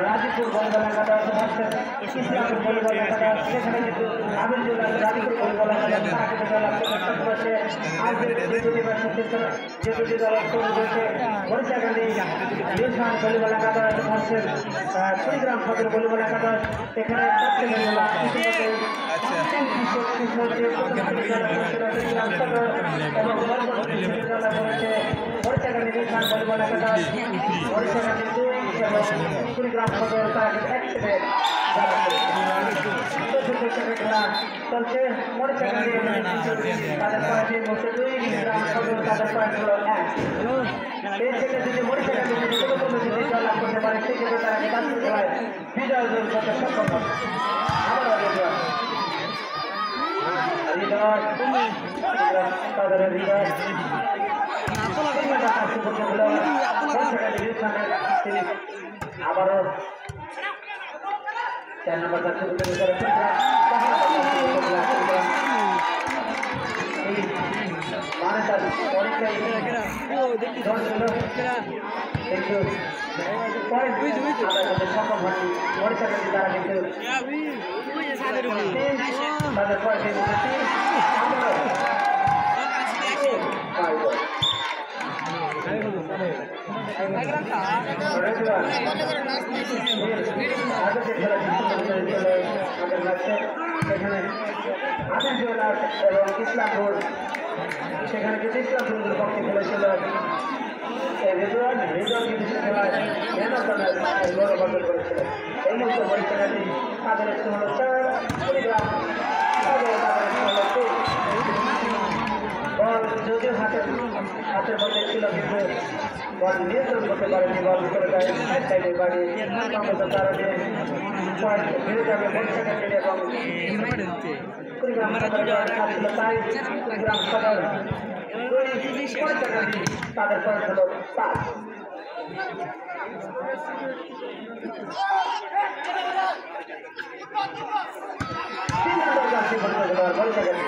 রাজিপুর বলবেলা কাটা ইসলামপুর বলবেলা কাটা সেখানে কিন্তু আবিরুল্লাহ রাজিপুর বলবেলা কাটা যেগুলি দল রয়েছে বরিশাখালী ইউসান বলবেলা কাটা হচ্ছেন কুড়িগ্রাম সদর বলবেলা কাটা এখানে বরিশাখালী ইউসান বলবেলা কাটা বরিশাখালী কুড়িগ্রাম সদর তারা কিন্তু একসাথে খেলা চলছে বরিশাখালী তাদের পয়েন্ট বসে 2 কুড়িগ্রাম সদর তাদের পয়েন্ট হলো 1 এই থেকে যদি বরিশাখালী জয় লাভ করতে পারে সেক্ষেত্রে তারা কাছে খেলায় বিজয় অর্জন করতে সক্ষম হবে আবারও 4 নম্বর সক্ষম হয়নি বরিশাখালী তারা কিন্তু তাদের পয়েন্টে এবং ইসলামপুর সেখানে কিন্তু ইসলামপুরের পক্ষে খেলেছিল গৌরব করেছিল এই মুহূর্তে বরিশাখালী তাদের একটু হলো 4 বল যদিও হাতের মধ্যে ছিল কিন্তু বল নিয়ন্ত্রণ করতে পারেনি বল করে দেয় এক সাইডে বাড়ি কারণে বেড়ে যাবে বরিশাখালী এবং কুড়িগ্রাম সদর তাই কুড়িগ্রাম সদর তাদের পয়েন্ট হলো 5 3 নম্বর জার্সি বরিশাখালী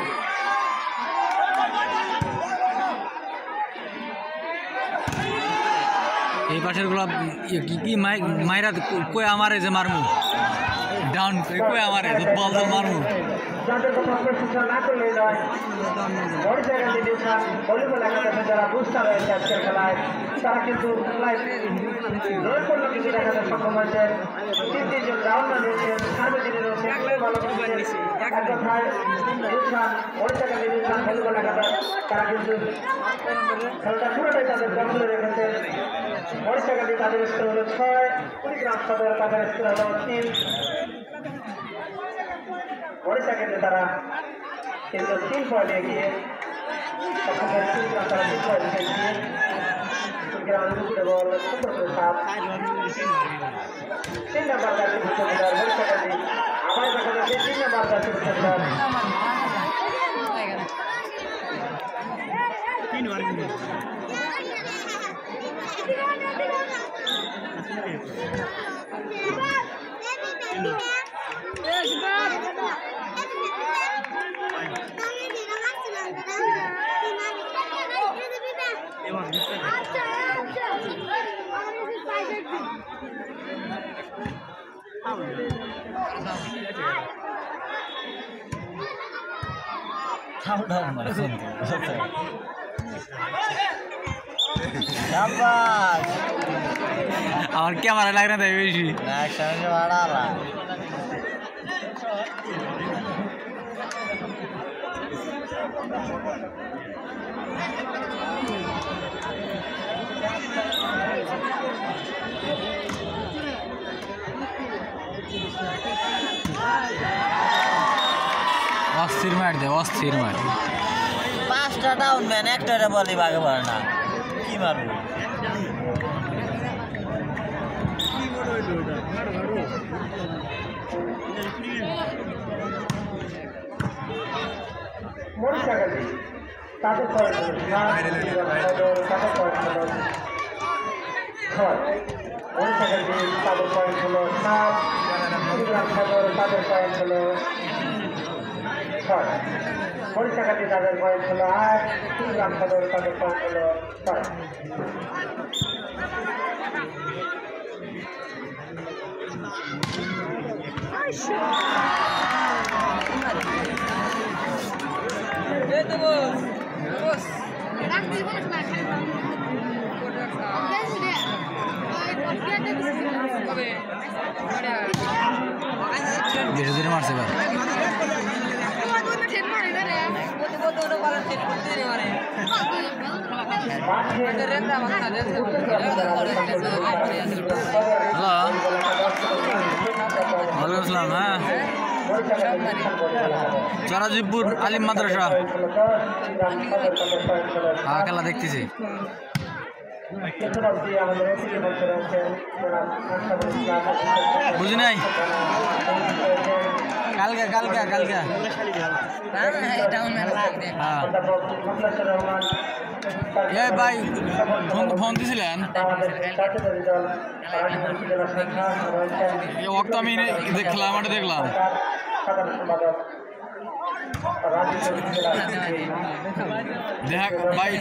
এই পাশের গুলা কি মাইরা কই আমারে যে মারমু ডাউন কই আমারে বল তো মারমু যাদের কথা প্রশংসা না করলে নয় বরিশাখালী ডিভিশন ভলিবল একাডেমি যারা বুস্টার হয়েছে আজকের খেলায় তারা কিন্তু নৈপুণ্য কিছু দেখাতে সক্ষম হয়েছে 3 জন রাউন্ডার রয়েছে সার্বজনীন রয়েছে ভালো এক কথায় বরিশাখালী ডিভিশন ভলিবল একাডেমি তারা কিন্তু খেলাটা পুরোটাই তাদের দখলে রেখেছে বরিশাখালী তাদের স্কোর হলো 6 কুড়িগ্রাম সদর তাদের স্কোর হলো 3 বরিশাখালী তারা কিন্তু 3 পয়েন্ট এগিয়ে তারা 3 পয়েন্ট এগিয়ে কুড়িগ্রামের উপরে বল সুন্দর করে সাপ 3 নম্বর জার্সি ফুটবলার বরিশাখালী আবার দেখা যাচ্ছে 3 নম্বর জার্সি ফুটবলার আমার ক্যামেরা লাগে না তাই বেশি অস্থির মার দে অস্থির মার 5টা ডাউন ম্যান একটা বলি ভাগে পারে না কি মারবো বরিশাখালী তাদের পয়েন্ট তাদের পয়েন্ট হলো 7, কুড়িগ্রাম সদর তাদের পয়েন্ট হলো 6, মরিচাকান্দি তাদের পয়েন্ট হলো 8, কুড়িগ্রাম সদর তাদের পয়েন্ট হলো 6। ধীরে ধীরে মারছে এবার হ্যালো ওয়ালাইকুম আসসালাম। হ্যাঁ চরাজিবপুর আলিম মাদ্রাসা। হ্যাঁ খেলা দেখতেছি। বুঝি নাই কালকে কালকে কালকে হ্যাঁ ভাই ফোন দিয়েছিলেন ওক্ত আমি দেখলাম মাঠে দেখলাম দেখা ভাই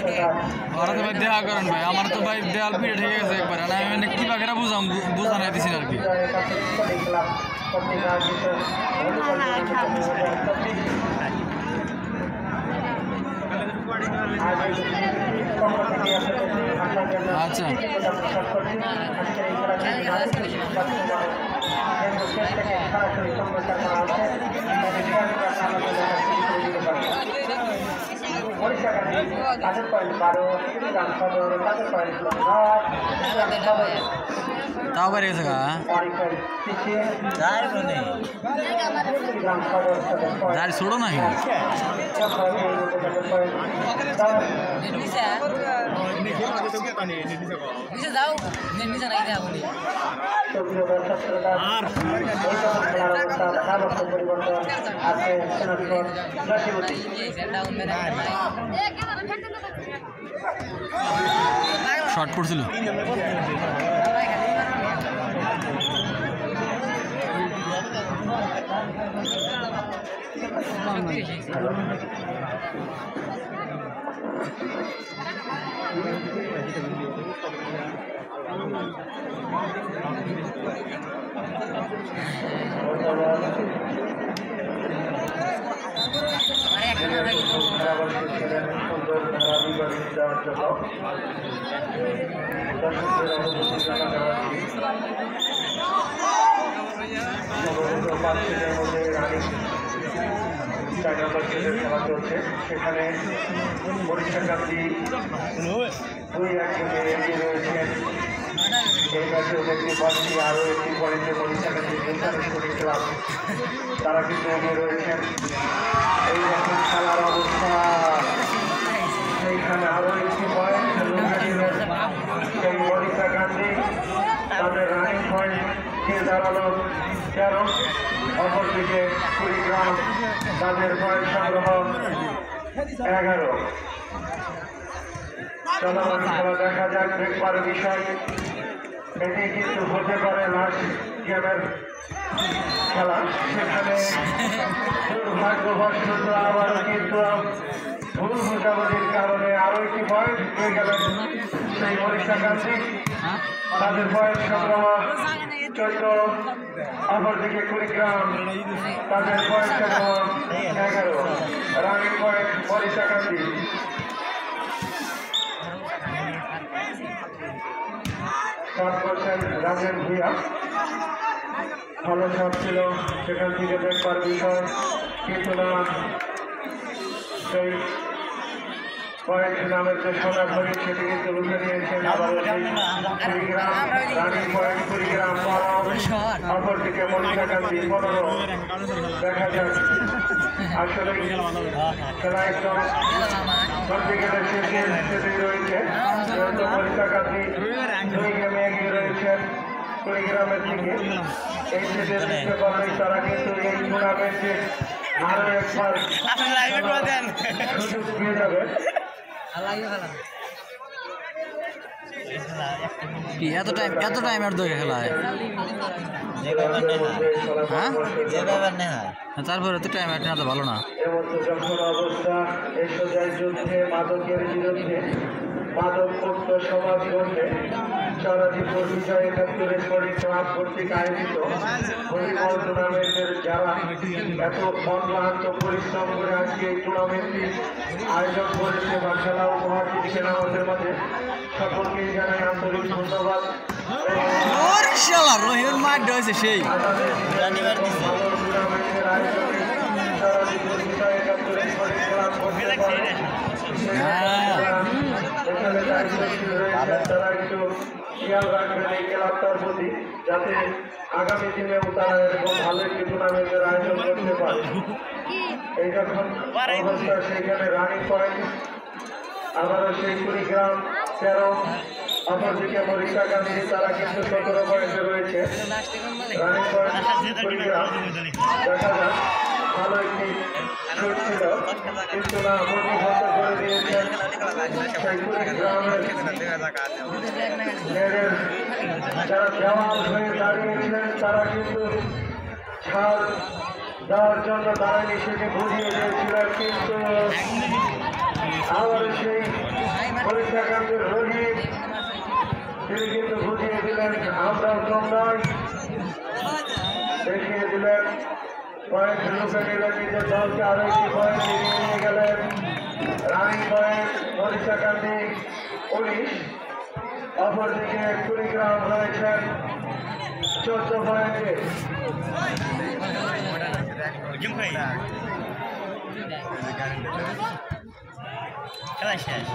ওরা তো ভাই দেখা করেন ভাই আমার তো ভাই দেয়াল পিড়ে ঠেকে গেছে একবার আমি মানে কি বাঘেরা বুঝা নাই দিছি আর কি আচ্ছা তাও বেড়ে গেছে গা গাড়ি ছোড়ো নাই যাও নিচে নাই আপনি শর্ট পড়ছিল খেলা চলছে সেখানে মরিচাকান্দি 2-1 এগিয়ে রয়েছেন। এই ম্যাচে দেখতে পাচ্ছি আরও একটি পয়েন্টে মরিচাকান্দি স্পোর্টিং ক্লাব তারা কিন্তু এগিয়ে রয়েছেন। এই রকম খেলার অবস্থা সেইখানে আরও একটি পয়েন্ট সেই মরিচাকান্দি তাদের রানিং পয়েন্ট দিয়ে দাঁড়ালো 13, অপরদিকে কুড়িগ্রাম তাদের পয়েন্ট সংগ্রহ 11। চলমান খেলা দেখা যাক দেখবার বিষয় এটি কিন্তু হতে পারে লাস্ট গেমের খেলা সেখানে দুর্ভাগ্যবশত আবারও কিন্তু ভুল বোঝাবুঝির কারণে আরও একটি পয়েন্ট পেয়ে গেলেন সেই মরিচাকান্দি তাদের পয়েন্ট সংগ্রহ 14, অপরদিকে কুড়িগ্রাম তাদের পয়েন্ট সংগ্রহ 11, রানিং পয়েন্ট মরিচাকান্দি। শট করছেন রাজেন ভূঁইয়া, ভালো শট ছিল সেখান থেকে দেখবার বিষয় কিন্তু না সেই পয়েন্ট নামের যে সোনা ধরি সেটি কিন্তু বুঝে নিয়েছেন। আবার কুড়িগ্রাম রানিং পয়েন্ট কুড়িগ্রাম 12, অপরদিকে মরিচাকান্দি 15। দেখা যাক আসলে খেলা একদম প্রত্যেকের শেষে সেটি রয়েছে মরিচাকান্দি 2 গেমে এগিয়ে রয়েছেন কুড়িগ্রামের দিকে। এই সেটে দেখতে পারলেই তারা কিন্তু এই টুর্নামেন্টে আরো একবার সুযোগ পেয়ে যাবে। কি এত টাইম আর ধরে খেলা হয় হ্যাঁ তারপরে তো টাইম একটা না তো ভালো না যখন অবস্থা এসো যায় যুদ্ধে মাদকের বিরুদ্ধে মাদক মুক্ত সমাজ গড়তে সারাজীবন বিজয় ৭১ কোটি ক্লাব কর্তৃক আয়োজিত ভলিবল টুর্নামেন্টের যারা এত মনলান্ত পরিশ্রম করে আজকে এই টুর্নামেন্টটি আয়োজন করেছে বা খেলা উপহার দিচ্ছেন আমাদের মাঝে সকলকেই জানাই আন্তরিক ধন্যবাদ। রহিমের মাঠ হয়েছে সেই টুর্নামেন্টের আয়োজনে সারাজীবন বিজয় ৭১ কোটি ক্লাব করতে পারে তারা একটু খেয়াল রাখবেন এই ক্লাবটার প্রতি যাতে আগামী দিনেও তারা এরকম ভালো একটি টুর্নামেন্টের আয়োজন করতে পারে। এই যখন অবস্থা সেখানে রানিং পয়েন্ট আবারও সেই কুড়িগ্রাম ১৩ অপরদিকে মরিশা গান্ধী তারা কিন্তু ১৭ পয়েন্টে রয়েছে। রানিং পয়েন্ট কুড়িগ্রাম দেখা যাক ভালো একটি শুট ছিল কিন্তু না প্রতিহত করে দিয়েছেন সেই কুড়িগ্রামের যারা দেওয়াল হয়ে দাঁড়িয়েছিলেন তারা কিন্তু ছাড় দেওয়ার জন্য দাঁড়ায়নি সেটি বুঝিয়ে দিয়েছিলেন কিন্তু আবার সেই পরীক্ষাকাণ্ডের রোগী তিনি কিন্তু বুঝিয়ে দিলেন আমরাও কম নয় দেখিয়ে দিলেন পয়েন্ট লুকে নিলেন নিজের দলকে আরো একটি পয়েন্ট এগিয়ে নিয়ে গেলেন। রানিং পয়েন্ট পরীক্ষাকাণ্ডে ১৯ অপরদিকে কুড়িগ্রাম রয়েছেন ১৪ পয়েন্টে। খেলা শেষ।